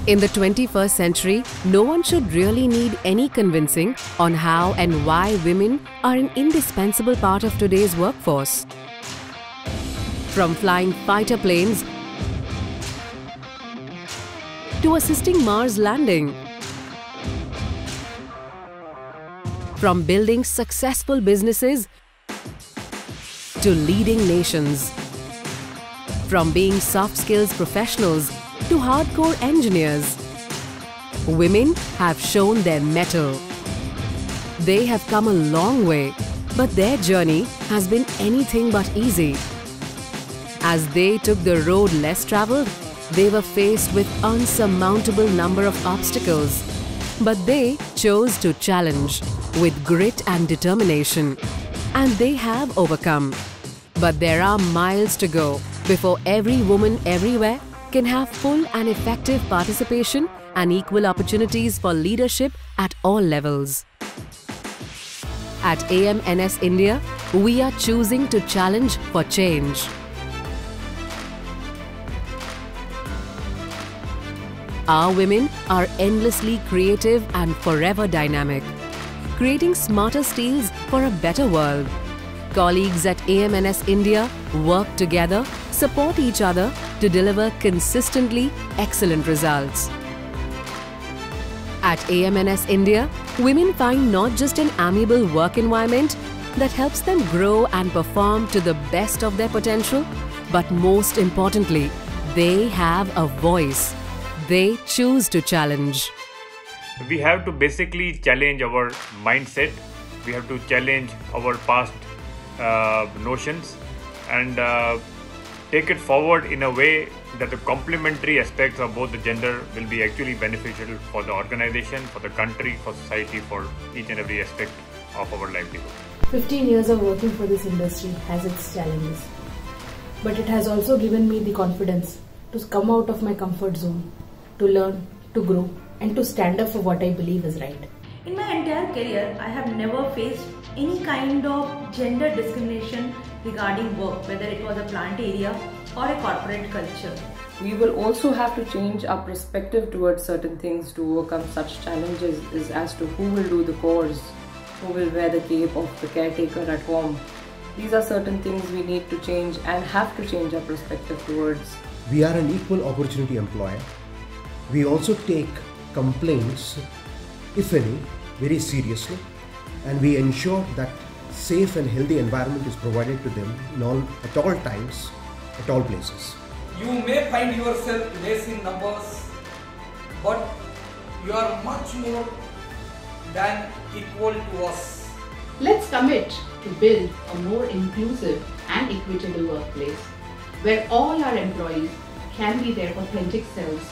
In the 21st century, no one should really need any convincing on how and why women are an indispensable part of today's workforce. From flying fighter planes to assisting Mars landing, from building successful businesses to leading nations, from being soft skills professionals to hardcore engineers, women have shown their mettle. They have come a long way, but their journey has been anything but easy. As they took the road less traveled, they were faced with unsurmountable number of obstacles. But they chose to challenge with grit and determination, and they have overcome. But there are miles to go before every woman everywhere can have full and effective participation and equal opportunities for leadership at all levels. At AMNS India, we are choosing to challenge for change. Our women are endlessly creative and forever dynamic, creating smarter steels for a better world. Colleagues at AMNS India work together, support each other to deliver consistently excellent results. At AMNS India, women find not just an amiable work environment that helps them grow and perform to the best of their potential, but most importantly, they have a voice. They choose to challenge. We have to basically challenge our mindset. We have to challenge our past notions and take it forward in a way that the complementary aspects of both the gender will be actually beneficial for the organization, for the country, for society, for each and every aspect of our livelihood. 15 years of working for this industry has its challenges, but it has also given me the confidence to come out of my comfort zone, to learn, to grow, and to stand up for what I believe is right. In my entire career, I have never faced any kind of gender discrimination regarding work, whether it was a plant area or a corporate culture. We will also have to change our perspective towards certain things to overcome such challenges, as to who will do the chores, who will wear the cape of the caretaker at home. These are certain things we need to change and have to change our perspective towards. We are an equal opportunity employer. We also take complaints, if any, very seriously, and we ensure that safe and healthy environment is provided to them at all times, at all places. You may find yourself less in numbers, but you are much more than equal to us. Let's commit to build a more inclusive and equitable workplace where all our employees can be their authentic selves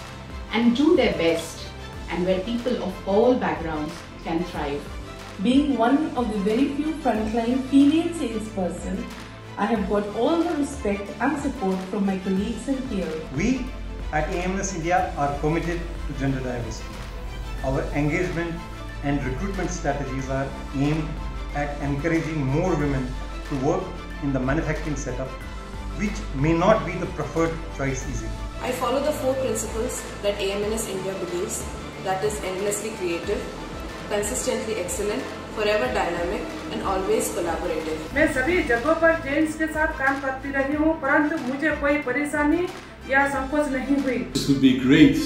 and do their best, and where people of all backgrounds can thrive. Being one of the very few frontline female salesperson, I have got all the respect and support from my colleagues and peers. We at AMNS India are committed to gender diversity. Our engagement and recruitment strategies are aimed at encouraging more women to work in the manufacturing setup, which may not be the preferred choice easily. I follow the 4 principles that AMNS India believes, that is endlessly creative, consistently excellent, forever dynamic and always collaborative. मैं सभी जगहों पर gents के साथ काम करती रही हूँ, परंतु मुझे कोई परेशानी या संकोच नहीं हुई. It would be great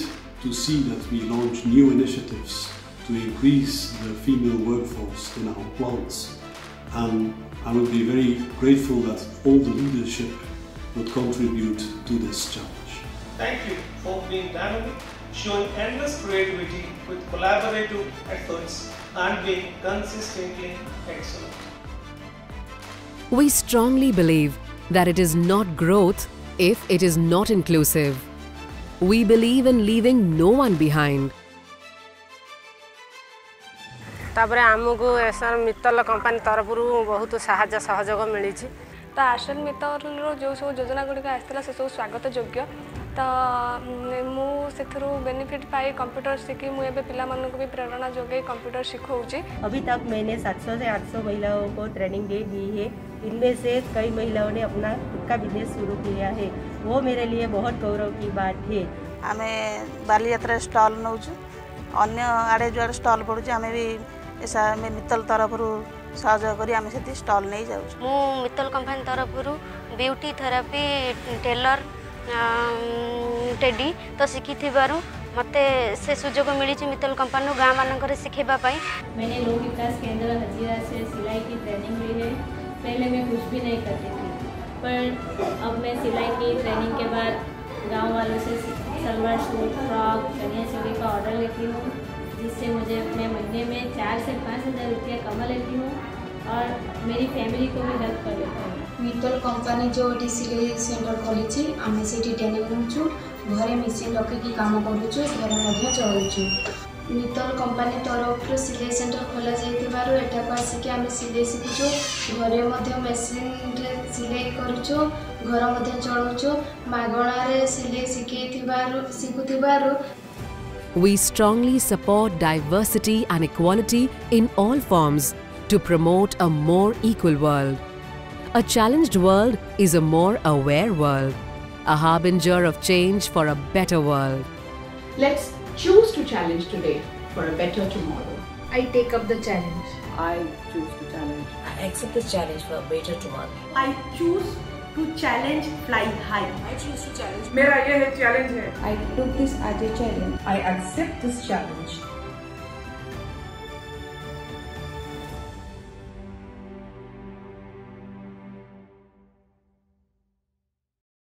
to see that we launch new initiatives to increase the female workforce in our plants, and I would be very grateful that all the leadership would contribute to this challenge. Thank you for being dynamic, showing endless creativity with collaborative efforts and being consistently excellent. We strongly believe that it is not growth if it is not inclusive. We believe in leaving no one behind. तापरे आमको SR Mittal company तरफ बहुत साहाय्य सहयोग मिली. तो आशल मित्तल जो सब योजना गुड़िक आसाला से सब स्वागत योग्य. तो मुझे बेनिफिट पाई कंप्यूटर शिखी मुझे पिला भी प्रेरणा जोगे कंप्यूटर सिखाऊँगी. अभी तक मैंने 700 से 800 महिलाओं को ट्रेनिंग दे दी है. इनमें से कई महिलाओं ने अपना खुद का बिजनेस शुरू किया है. वो मेरे लिए बहुत गौरव की बात है. आमे बालीयात्रा स्टॉल नौचु अन्य आड़े जो स्टॉल पड़ुचे आमे भी ऐसा मित्तल तरफ सहयोग करी आमे सेठी स्टॉल नहीं जाउछु। मु मित्तल कंपनी तरफ ब्यूटी थेरापी टेलर टेडी तो शिखी मते से सुजोग मिली मित्तल कंपनी गाँव मानक शिखेबा पाई। मैंने लोक विकास केंद्र हजीरा से सिलाई की ट्रेनिंग ली है। पहले मैं कुछ भी नहीं करती थी, पर अब मैं सिलाई की ट्रेनिंग के बाद गांव वालों से सलवार सूट, फ्रॉक, चनिया चोली का ऑर्डर लेती हूँ, जिससे मुझे अपने महीने में 4 से 5 हज़ार रुपया कमा लेती हूँ और मेरी फैमिली को भी हेल्प कर लेती हूँ। मित्तल कंपनी जो सिलाई सेंटर खोली आम से ट्रेनिंग नौचु, घरे मेसीन रखिकी काम करुचु, घर चलुचु। मित्तल कंपनी तरफ सिलाई सेंटर खोल जाइए आसिक आम सिलाई शिखुचु, घरे मेसीन सिलाई करुचु, घर चलुचु, मागणारे सिलाई शिखुथिबारु। We strongly support diversity and equality in all forms to promote a more equal world. A challenged world is a more aware world, a harbinger of change for a better world. Let's choose to challenge today for a better tomorrow. I take up the challenge. I choose to challenge. I accept the challenge for a better tomorrow. I choose to challenge fly high. I choose to challenge. मेरा ये है challenge है. I took this as a challenge. I accept this challenge.